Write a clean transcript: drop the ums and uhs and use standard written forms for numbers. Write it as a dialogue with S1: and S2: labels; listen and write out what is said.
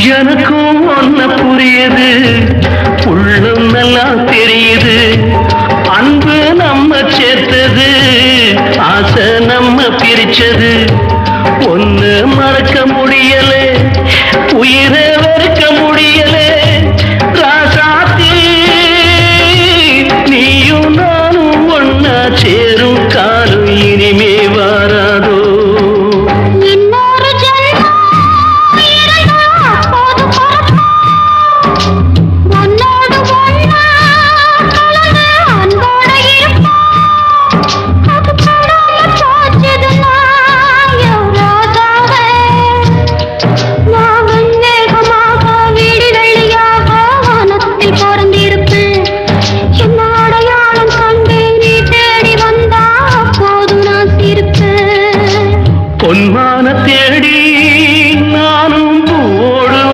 S1: எனக்கும் ஒன்ன புரியுது, உள்ளம் நல்லா தெரியுது. அன்பு நம்ம சேர்த்தது, ஆசை நம்ம பிரிச்சது. ஒன்னு மறக்க முடியல, உயிரை